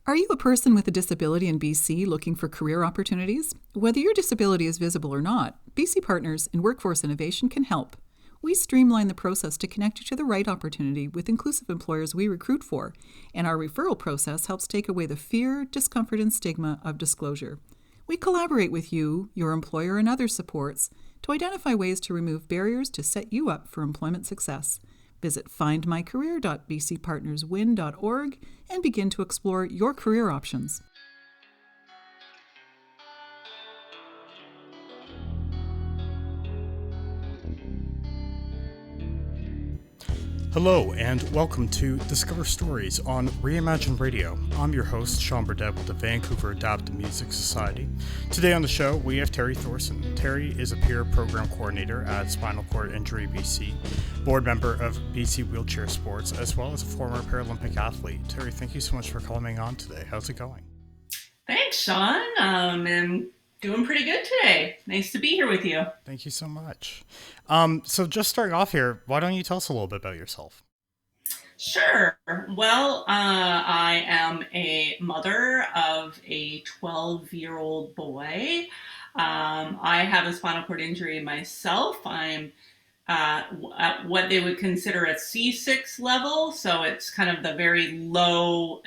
Are you a person with a disability in BC looking for career opportunities? Whether your disability is visible or not, BC Partners in Workforce Innovation can help. We streamline the process to connect you to the right opportunity with inclusive employers we recruit for, and our referral process helps take away the fear, discomfort, and stigma of disclosure. We collaborate with you, your employer, and other supports to identify ways to remove barriers to set you up for employment success. Visit findmycareer.bcpartnerswin.org and begin to explore your career options. Hello and welcome to Discover Stories on Reimagine Radio. I'm your host, Sean Burdette with the Vancouver Adapted Music Society. Today on the show, we have Teri Thorson. Teri is a peer program coordinator at Spinal Chord Injury BC, board member of BC Wheelchair Sports, as well as a former Paralympic athlete. Teri, thank you so much for coming on today. How's it going? Thanks, Sean. I'm doing pretty good today. Nice to be here with you. Thank you so much. So just starting off here, why don't you tell us a little bit about yourself? Sure. Well, I am a mother of a 12-year-old boy. I have a spinal cord injury myself. I'm at what they would consider a C6 level, so it's kind of the very low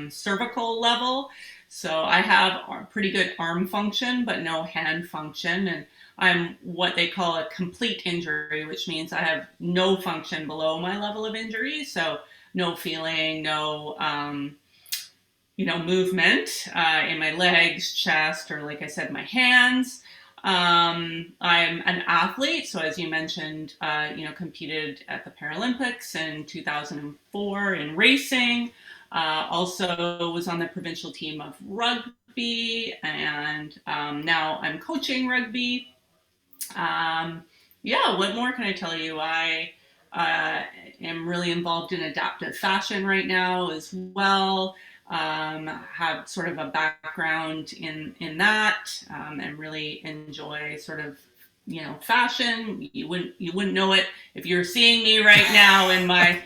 cervical level. So I have pretty good arm function, but no hand function. And I'm what they call a complete injury, which means I have no function below my level of injury. So no feeling, no, movement in my legs, chest, or like I said, my hands. I'm an athlete. So as you mentioned, competed at the Paralympics in 2004 in racing. Also was on the provincial team of rugby, and now I'm coaching rugby. What more can I tell you? I am really involved in adaptive fashion right now as well. Have sort of a background in that, and really enjoy sort of fashion. You wouldn't know it if you're seeing me right now in my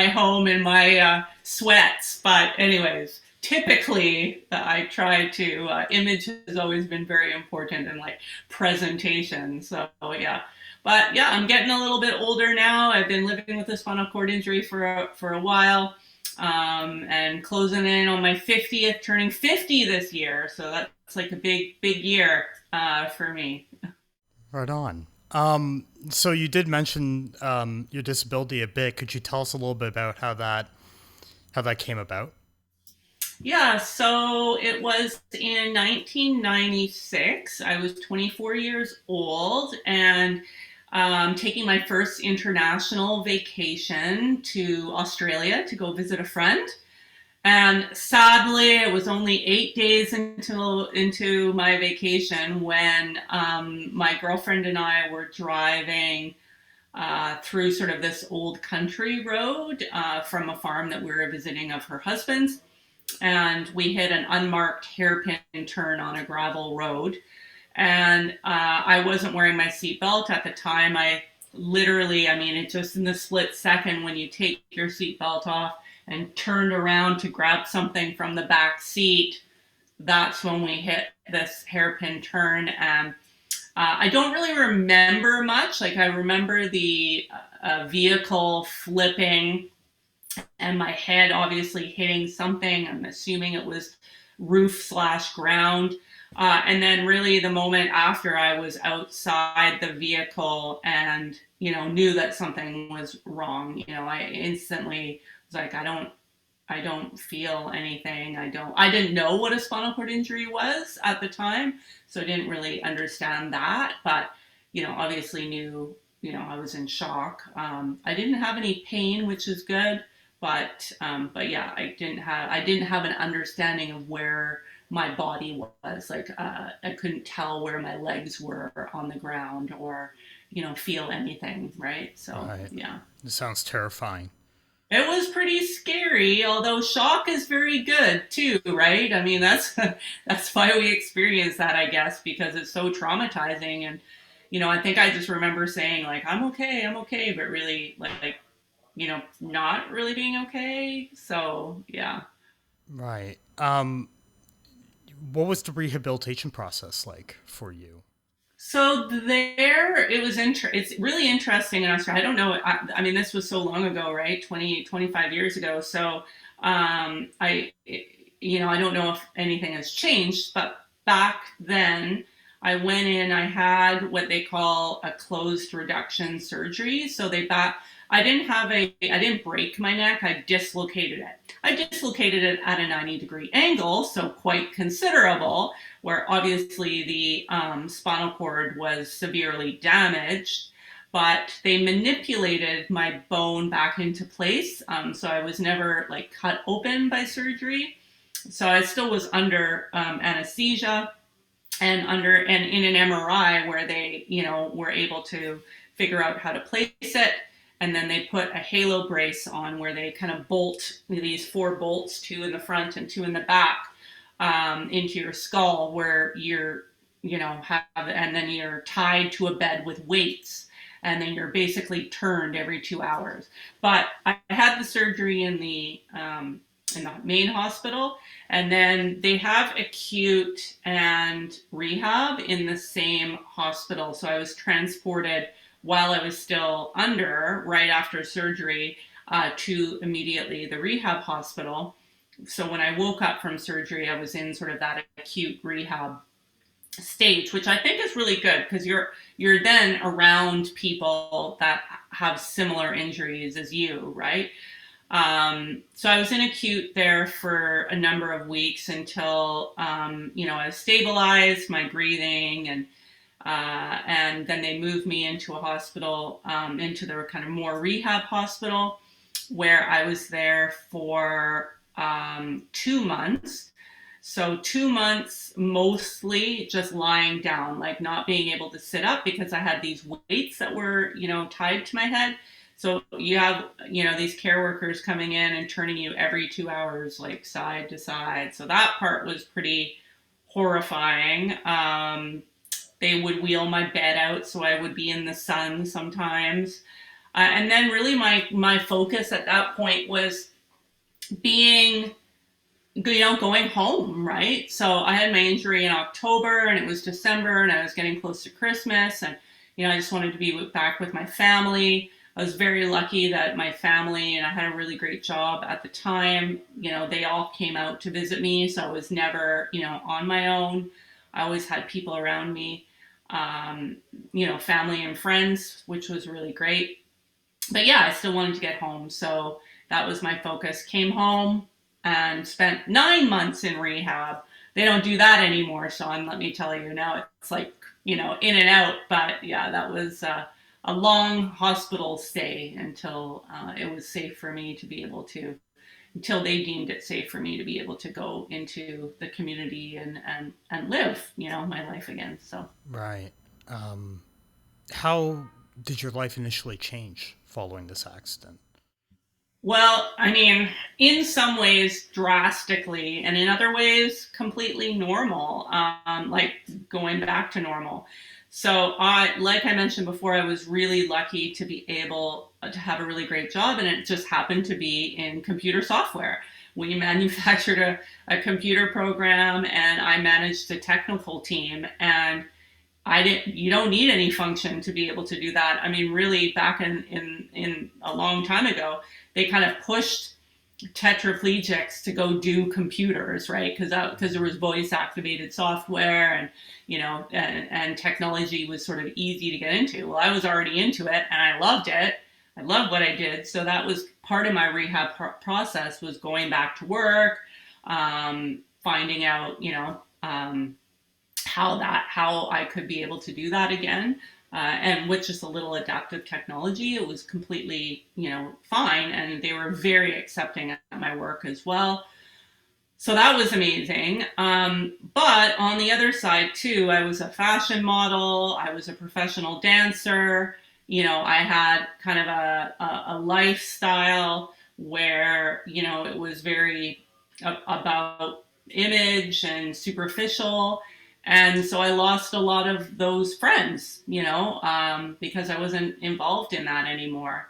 home in my sweats. But anyways, typically I try to image has always been very important in like presentation. So yeah. But yeah, I'm getting a little bit older now. I've been living with a spinal cord injury for a while, and closing in on my 50th, turning 50 this year. So that's like a big year for me. Right on. So you did mention your disability a bit. Could you tell us a little bit about how that came about? Yeah, so it was in 1996. I was 24 years old and taking my first international vacation to Australia to go visit a friend. And sadly, it was only 8 days into my vacation when my girlfriend and I were driving through sort of this old country road from a farm that we were visiting of her husband's. And we hit an unmarked hairpin turn on a gravel road. And I wasn't wearing my seatbelt at the time. It just in the split second when you take your seatbelt off and turned around to grab something from the back seat, that's when we hit this hairpin turn. And I don't really remember much. Like I remember the vehicle flipping and my head obviously hitting something. I'm assuming it was roof/ground. And then really the moment after, I was outside the vehicle and, knew that something was wrong. I instantly was like, I don't feel anything. I didn't know what a spinal cord injury was at the time. So I didn't really understand that, but, obviously knew, I was in shock. I didn't have any pain, which is good. But yeah, I didn't have an understanding of where my body was. Like I couldn't tell where my legs were on the ground or, feel anything, right? So Right. Yeah. It sounds terrifying. It was pretty scary, although shock is very good too, right? I mean, that's why we experience that, I guess, because it's so traumatizing. And, I think I just remember saying like, I'm okay, but really like, not really being okay. So, yeah. Right. Um, what was the rehabilitation process like for you? So there, it was it's really interesting in Australia. I don't know. I mean, this was so long ago, right? 25 years ago. So I don't know if anything has changed, but back then I went in, I had what they call a closed reduction surgery. So I didn't break my neck, I dislocated it. I dislocated it at a 90-degree angle, so quite considerable, where obviously the spinal cord was severely damaged. But they manipulated my bone back into place, so I was never like cut open by surgery. So I still was under anesthesia and in an MRI where they, were able to figure out how to place it. And then they put a halo brace on where they kind of bolt these 4 bolts, 2 in the front and 2 in the back, into your skull, where and then you're tied to a bed with weights, and then you're basically turned every 2 hours. But I had the surgery in the main hospital, and then they have acute and rehab in the same hospital. So I was transported while I was still under, right after surgery, to immediately the rehab hospital. So when I woke up from surgery, I was in sort of that acute rehab stage, which I think is really good because you're then around people that have similar injuries as you, right? So I was in acute there for a number of weeks until, I stabilized my breathing, and then they moved me into a hospital, into the kind of more rehab hospital, where I was there for 2 months. So 2 months mostly just lying down, like not being able to sit up because I had these weights that were, tied to my head. So you have, these care workers coming in and turning you every 2 hours, like side to side. So that part was pretty horrifying. They would wheel my bed out, so I would be in the sun sometimes. And then really my focus at that point was being, going home, right? So I had my injury in October and it was December and I was getting close to Christmas, and, I just wanted to be back with my family. I was very lucky that my family, and I had a really great job at the time, they all came out to visit me. So I was never, on my own. I always had people around me, family and friends, which was really great. But yeah, I still wanted to get home. So that was my focus. Came home and spent 9 months in rehab. They don't do that anymore, Sean, let me tell you. Now it's like, in and out. But yeah, that was a long hospital stay until it was safe for me to be able to, until they deemed it safe for me to be able to go into the community and live, my life again. So Right. How did your life initially change following this accident? Well, I mean, in some ways drastically, and in other ways completely normal, like going back to normal. So like I mentioned before, I was really lucky to be able to have a really great job, and it just happened to be in computer software. We manufactured a computer program, and I managed the technical team, and you don't need any function to be able to do that. I mean, really back in a long time ago, they kind of pushed tetraplegics to go do computers, right? Because there was voice activated software, and, and technology was sort of easy to get into. Well, I was already into it and I loved it. I loved what I did. So that was part of my rehab process, was going back to work, finding out, how I could be able to do that again. And with just a little adaptive technology, it was completely, fine. And they were very accepting at my work as well. So that was amazing. But on the other side too, I was a fashion model. I was a professional dancer. I had kind of a lifestyle where, it was very about image and superficial. And so I lost a lot of those friends, because I wasn't involved in that anymore.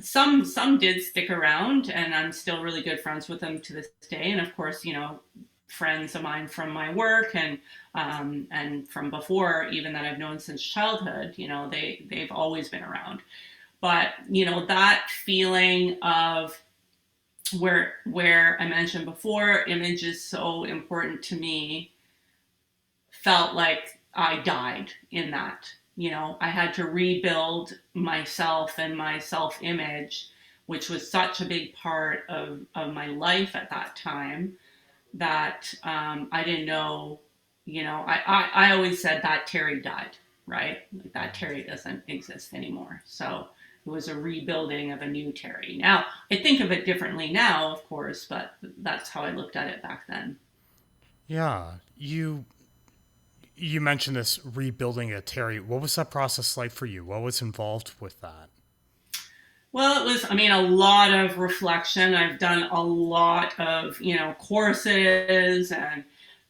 Some did stick around, and I'm still really good friends with them to this day. And of course, friends of mine from my work and from before, even that I've known since childhood, they've always been around. But that feeling of where I mentioned before, image is so important to me, felt like I died in that. I had to rebuild myself and my self-image, which was such a big part of my life at that time, that I didn't know, I always said that Teri died, right? Like, that Teri doesn't exist anymore. So it was a rebuilding of a new Teri. Now, I think of it differently now, of course, but that's how I looked at it back then. Yeah, you mentioned this rebuilding a Teri. What was that process like for you? What was involved with that? Well, it was, a lot of reflection. I've done a lot of, courses and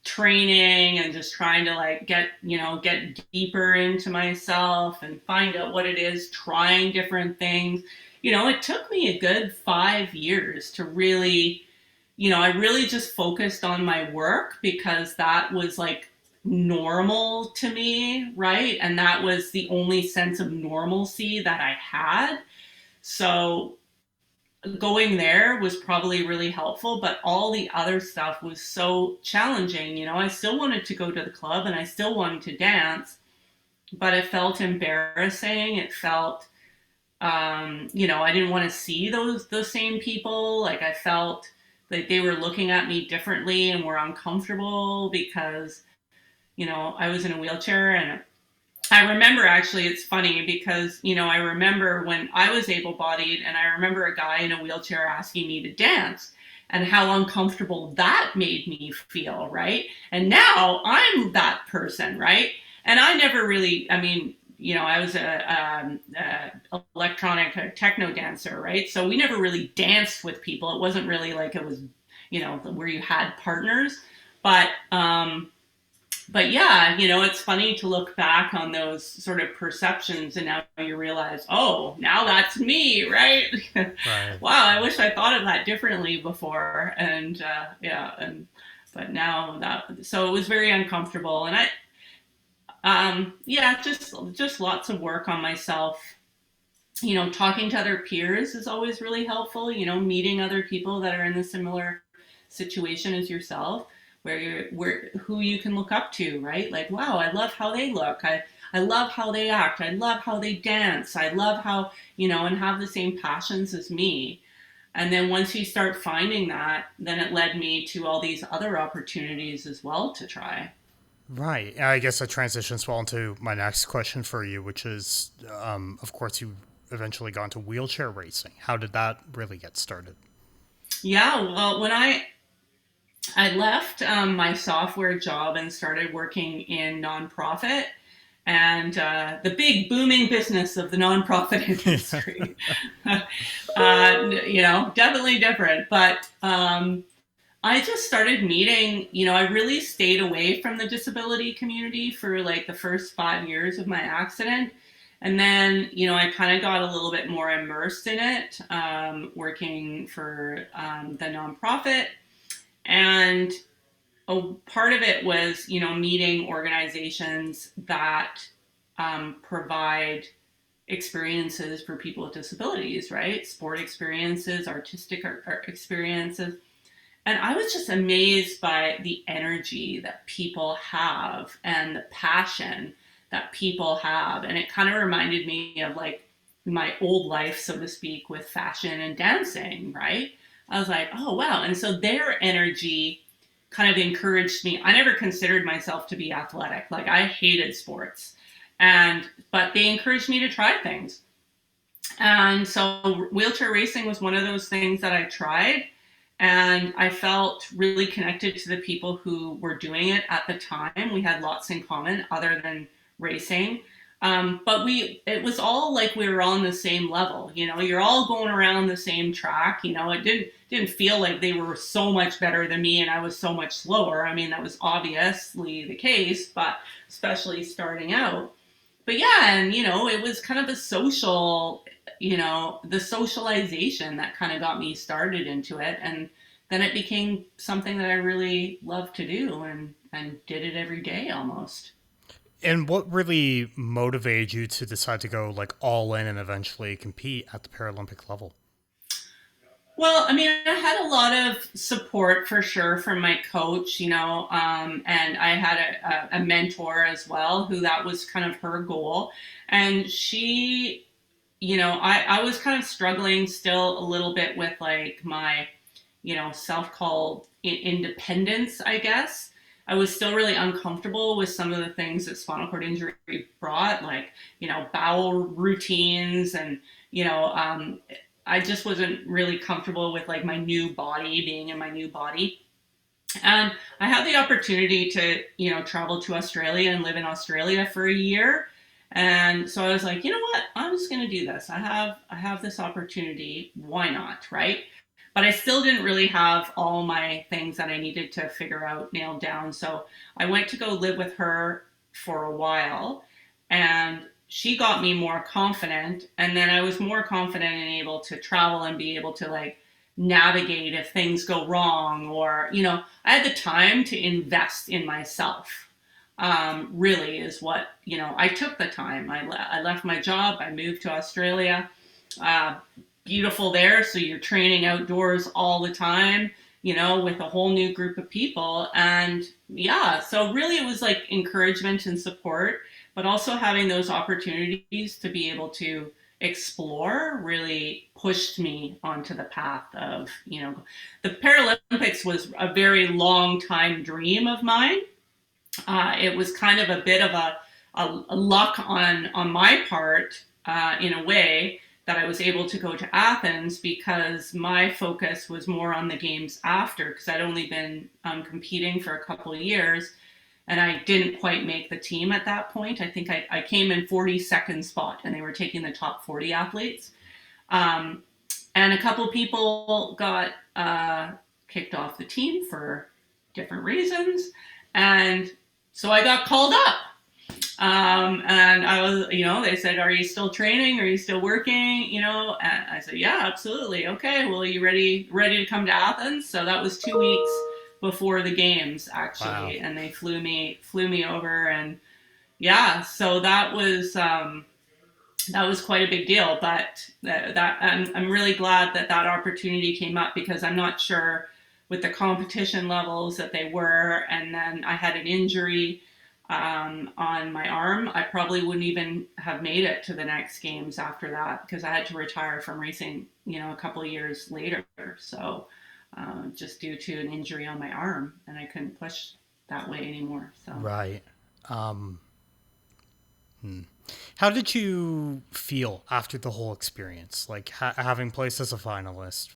training, and just trying to get deeper into myself and find out what it is, trying different things. It took me a good 5 years to really, I really just focused on my work, because that was like normal to me, right? And that was the only sense of normalcy that I had. So going there was probably really helpful, but all the other stuff was so challenging. I still wanted to go to the club and I still wanted to dance, but it felt embarrassing. It felt, I didn't want to see those same people. Like, I felt like they were looking at me differently and were uncomfortable because, I was in a wheelchair. And I remember, actually, it's funny because, I remember when I was able-bodied, and I remember a guy in a wheelchair asking me to dance, and how uncomfortable that made me feel, right? And now I'm that person, right? And I never really, I was a electronic techno dancer, right? So we never really danced with people. It wasn't really like it was, where you had partners. But yeah, it's funny to look back on those sort of perceptions, and now you realize, oh, now that's me, right? Right. Wow, I wish I thought of that differently before. And but now so it was very uncomfortable. And just lots of work on myself. Talking to other peers is always really helpful, meeting other people that are in a similar situation as yourself, who you can look up to, right? Like, wow, I love how they look. I love how they act. I love how they dance. I love how, and have the same passions as me. And then once you start finding that, then it led me to all these other opportunities as well to try. Right. I guess that transitions well into my next question for you, which is, of course, you eventually got into wheelchair racing. How did that really get started? Yeah, well, when I left my software job and started working in nonprofit, and the big booming business of the nonprofit industry. Definitely different. But I just started meeting, I really stayed away from the disability community for like the first 5 years of my accident. And then, I kind of got a little bit more immersed in it, working for the nonprofit. And a part of it was, meeting organizations that provide experiences for people with disabilities, right? Sport experiences, artistic experiences. And I was just amazed by the energy that people have and the passion that people have. And it kind of reminded me of like my old life, so to speak, with fashion and dancing, right? I was like, oh, wow. And so their energy kind of encouraged me. I never considered myself to be athletic. Like, I hated sports. But they encouraged me to try things. And so wheelchair racing was one of those things that I tried. And I felt really connected to the people who were doing it at the time. We had lots in common other than racing. But it was all like we were on the same level. You're all going around the same track. It didn't feel like they were so much better than me and I was so much slower. That was obviously the case, but especially starting out. but yeah, and it was kind of a social, the socialization that kind of got me started into it, and then it became something that I really loved to do, and did it every day almost. And what really motivated you to decide to go like all in and eventually compete at the Paralympic level? Well, I mean, I had a lot of support for sure from my coach, and I had a mentor as well, who that was kind of her goal. And she, I was kind of struggling still a little bit with like my, self-called independence, I guess. I was still really uncomfortable with some of the things that spinal cord injury brought, like, bowel routines and, I just wasn't really comfortable with like my new body, being in my new body. And I had the opportunity to, travel to Australia and live in Australia for a year. And so I was like, you know what? I'm just going to do this. I have this opportunity. Why not? Right. But I still didn't really have all my things that I needed to figure out, nailed down. So I went to go live with her for a while, and she got me more confident. And then I was more confident and able to travel and be able to like navigate if things go wrong, or, I had the time to invest in myself. Really is what, I took the time. I left my job. I moved to Australia. Beautiful there. So you're training outdoors all the time, with a whole new group of people. And yeah, so really it was like encouragement and support, but also having those opportunities to be able to explore really pushed me onto the path of, the Paralympics was a very long time dream of mine. It was kind of a bit of a luck on my part, in a way, that I was able to go to Athens, because my focus was more on the games after, because I'd only been competing for a couple of years, and I didn't quite make the team at that point. I think I came in 42nd spot, and they were taking the top 40 athletes. And a couple of people got kicked off the team for different reasons. And so I got called up. And I was, they said, are you still training? Are you still working? And I said, yeah, absolutely. Okay. Well, are you ready to come to Athens? So that was 2 weeks before the games, actually. Wow. And they flew me over, and yeah, so that was quite a big deal. But I'm really glad that opportunity came up, because I'm not sure with the competition levels that they were. And then I had an injury on my arm. I probably wouldn't even have made it to the next games after that, because I had to retire from racing, a couple of years later. So just due to an injury on my arm, and I couldn't push that way anymore. So right. How did you feel after the whole experience, like having placed as a finalist?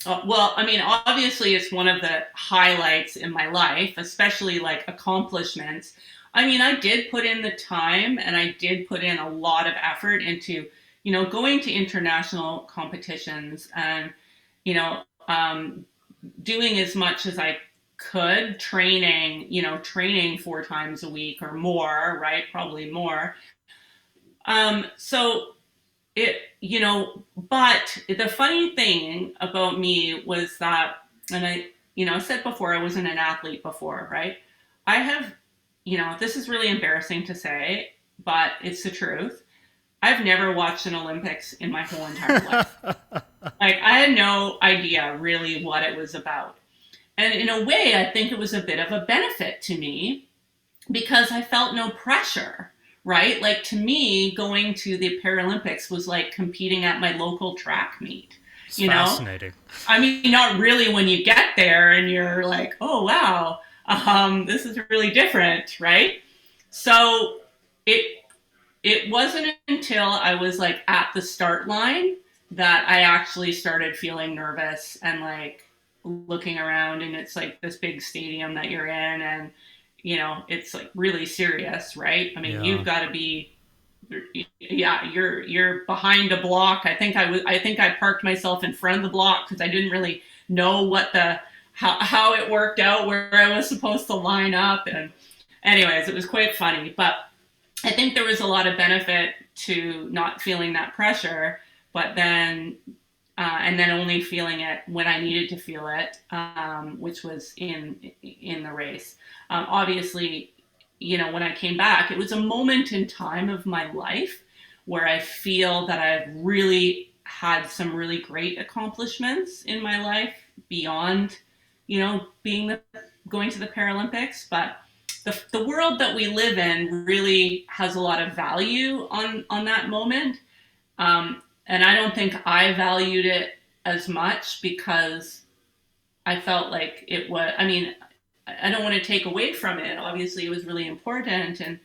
Well, I mean, obviously it's one of the highlights in my life, especially like accomplishments. I mean, I did put in the time, and I did put in a lot of effort into, going to international competitions, and, doing as much as I could, training 4 times a week or more, right? Probably more. So it, but the funny thing about me was that, and I said before, I wasn't an athlete before, right? I have, this is really embarrassing to say, but it's the truth. I've never watched an Olympics in my whole entire life. Like, I had no idea really what it was about. And in a way, I think it was a bit of a benefit to me, because I felt no pressure, right? Like, to me, going to the Paralympics was like competing at my local track meet. It's fascinating. I mean, not really when you get there and you're like, oh, wow, this is really different, right? So it wasn't until I was like at the start line that I actually started feeling nervous and like looking around, and it's like this big stadium that you're in, and it's like really serious, right? I mean, yeah. You've got to be, you're behind a block. I think I parked myself in front of the block, because I didn't really know how it worked out, where I was supposed to line up. And anyways, it was quite funny. But I think there was a lot of benefit to not feeling that pressure, but then and then only feeling it when I needed to feel it, which was in the race. Obviously, when I came back, it was a moment in time of my life where I feel that I've really had some really great accomplishments in my life beyond, going to the Paralympics. But the world that we live in really has a lot of value on that moment. And I don't think I valued it as much because I felt like it was, I mean, I don't want to take away from it. Obviously, it was really important and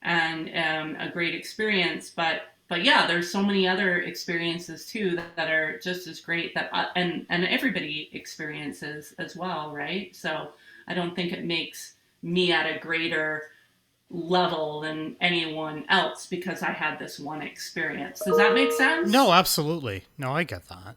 a great experience. But yeah, there's so many other experiences too that are just as great that and everybody experiences as well, right? So I don't think it makes me at a greater level than anyone else because I had this one experience. Does that make sense? No, absolutely. No, I get that.